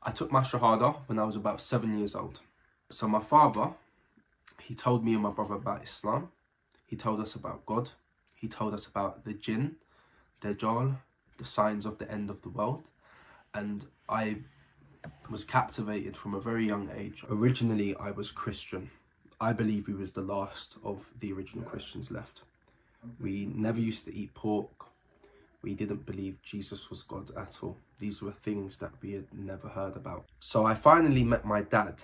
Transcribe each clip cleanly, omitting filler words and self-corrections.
I took my Shahada when I was about 7 years old. So my father, he told me and my brother about Islam. He told us about God. He told us about the jinn, Dajjal, the signs of the end of the world. And I was captivated from a very young age. Originally, I was Christian. I believe we was the last of the original Christians left. We never used to eat pork. We didn't believe Jesus was God at all. These were things that we had never heard about. So I finally met my dad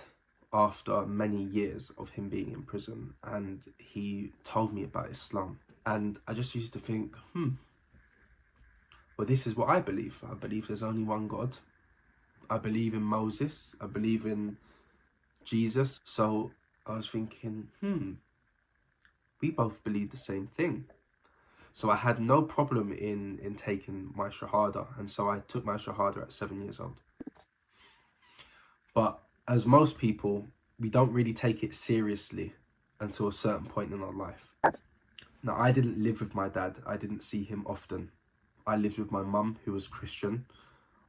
after many years of him being in prison, and he told me about Islam. And I just used to think, well, this is what I believe. I believe there's only one God. I believe in Moses. I believe in Jesus. So I was thinking, we both believe the same thing. So I had no problem in taking my Shahada. And so I took my Shahada at 7 years old. But as most people, we don't really take it seriously until a certain point in our life. Now, I didn't live with my dad. I didn't see him often. I lived with my mum, who was Christian.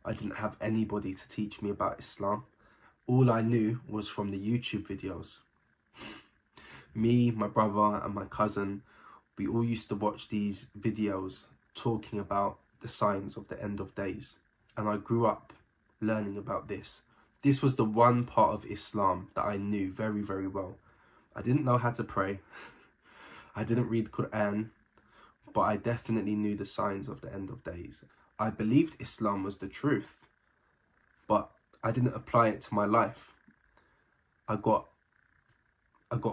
I didn't have anybody to teach me about Islam. All I knew was from the YouTube videos. Me, my brother and my cousin, we all used to watch these videos talking about the signs of the end of days. And I grew up learning about this. This was the one part of Islam that I knew very, very well. I didn't know how to pray. I didn't read Quran, but I definitely knew the signs of the end of days. I believed Islam was the truth, but I didn't apply it to my life. I got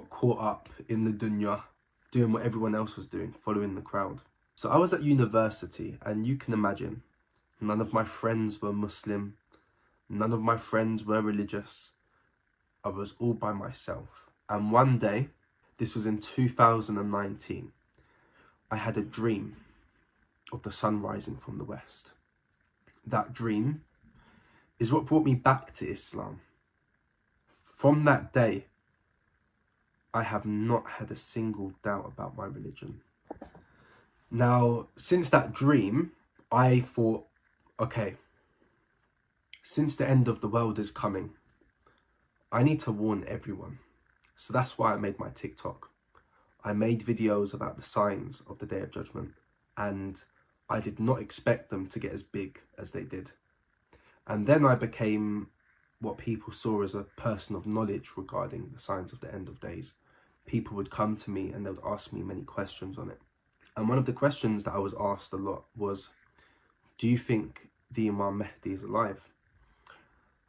caught up in the dunya, doing what everyone else was doing, following the crowd. So I was at university, and you can imagine, none of my friends were Muslim. None of my friends were religious. I was all by myself. And one day, this was in 2019, I had a dream of the sun rising from the west. That dream is what brought me back to Islam. From that day, I have not had a single doubt about my religion. Now, since that dream, I thought, okay, since the end of the world is coming, I need to warn everyone. So that's why I made my TikTok. I made videos about the signs of the Day of Judgment, and I did not expect them to get as big as they did. And then I became what people saw as a person of knowledge regarding the signs of the end of days. People would come to me and they would ask me many questions on it. And one of the questions that I was asked a lot was, do you think the Imam Mahdi is alive?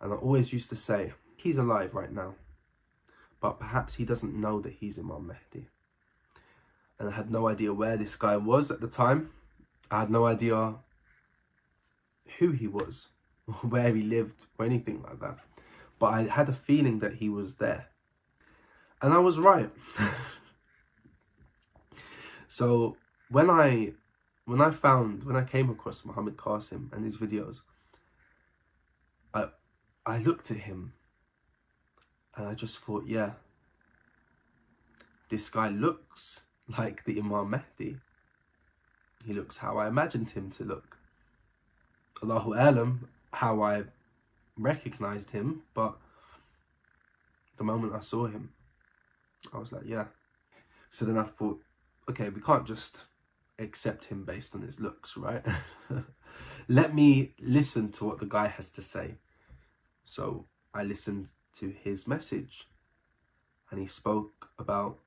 And I always used to say, he's alive right now, but perhaps he doesn't know that he's Imam Mahdi. And I had no idea where this guy was at the time. I had no idea who he was, or where he lived, or anything like that. But I had a feeling that he was there. And I was right. So when I came across Muhammad Qasim and his videos, I looked at him and I just thought, yeah, this guy looks like the Imam Mahdi. He looks how I imagined him to look. Allahu Alam, how I recognized him, but the moment I saw him, I was like, yeah. So then I thought, okay, we can't just accept him based on his looks, right? Let me listen to what the guy has to say. So I listened to his message, and he spoke about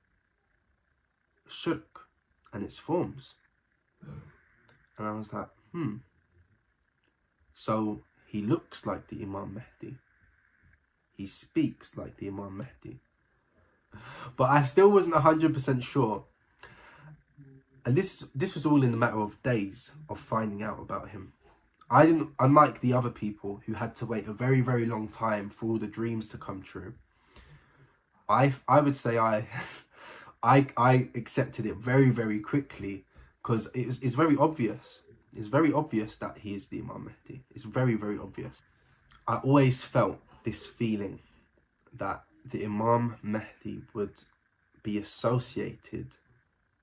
shirk and its forms. And I was like, So he looks like the Imam Mahdi. He speaks like the Imam Mahdi. But I still wasn't 100% sure. And this was all in a matter of days of finding out about him. I didn't, unlike the other people who had to wait a very, very long time for all the dreams to come true. I would say I accepted it very, very quickly, because it's very obvious. It's very obvious that he is the Imam Mahdi. It's very, very obvious. I always felt this feeling that the Imam Mahdi would be associated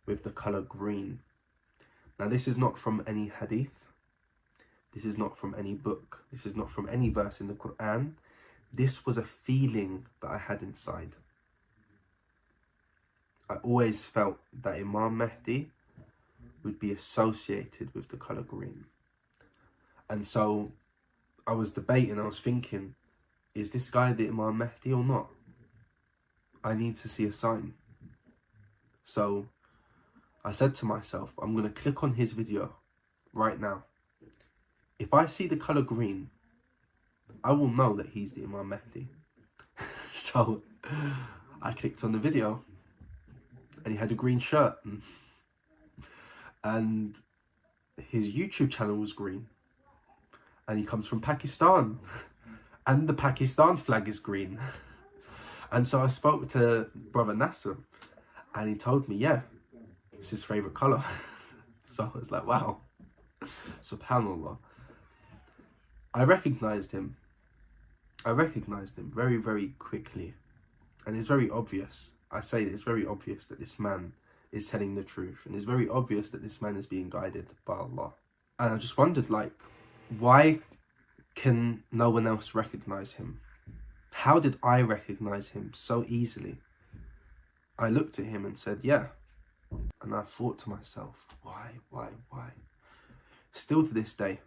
with the colour green. Now, this is not from any hadith. This is not from any book. This is not from any verse in the Quran. This was a feeling that I had inside. I always felt that Imam Mahdi would be associated with the colour green. And so I was debating, I was thinking, is this guy the Imam Mahdi or not? I need to see a sign. So I said to myself, I'm going to click on his video right now. If I see the colour green, I will know that he's the Imam Mahdi. So I clicked on the video and he had a green shirt. And his YouTube channel was green. And he comes from Pakistan. And the Pakistan flag is green. And so I spoke to brother Nasser. And he told me, yeah, it's his favourite colour. So I was like, wow. SubhanAllah. I recognised him. I recognised him very, very quickly. And it's very obvious. I say it's very obvious that this man is telling the truth. And it's very obvious that this man is being guided by Allah. And I just wondered, like, why can no one else recognise him? How did I recognise him so easily? I looked at him and said, yeah. And I thought to myself, why? Still to this day,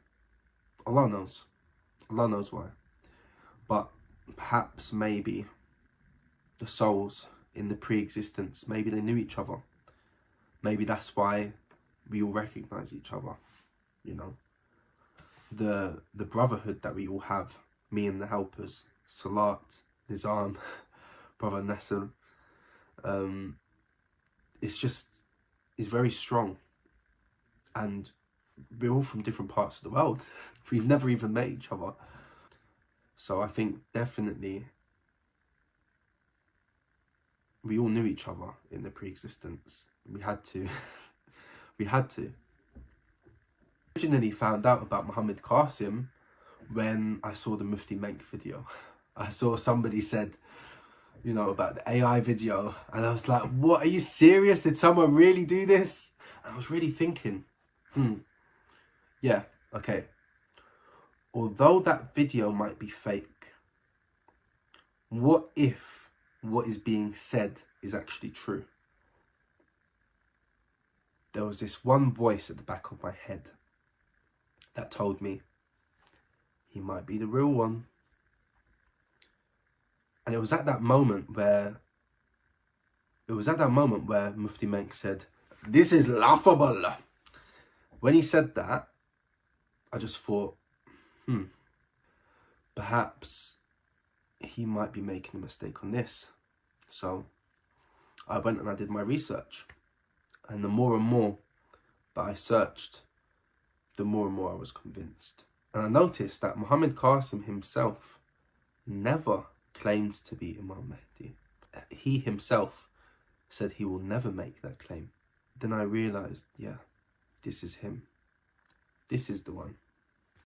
Allah knows. Allah knows why. But perhaps maybe the souls in the pre-existence, maybe they knew each other. Maybe that's why we all recognise each other, you know. The brotherhood that we all have, me and the helpers, Salat, Nizam, brother Nasser, it's very strong. And we're all from different parts of the world. We've never even met each other. So I think definitely we all knew each other in the pre-existence. We had to. We had to. Originally found out about Muhammad Qasim when I saw the Mufti Menk video. I saw somebody said, you know, about the AI video. And I was like, what, are you serious? Did someone really do this? And I was really thinking, yeah, okay. Although that video might be fake, what if what is being said is actually true? There was this one voice at the back of my head that told me he might be the real one. And it was at that moment where Mufti Menk said, "This is laughable." When he said that, I just thought, perhaps he might be making a mistake on this. So I went and I did my research. And the more and more that I searched, the more and more I was convinced. And I noticed that Muhammad Qasim himself never claimed to be Imam Mahdi. He himself said he will never make that claim. Then I realised, yeah, this is him. This is the one.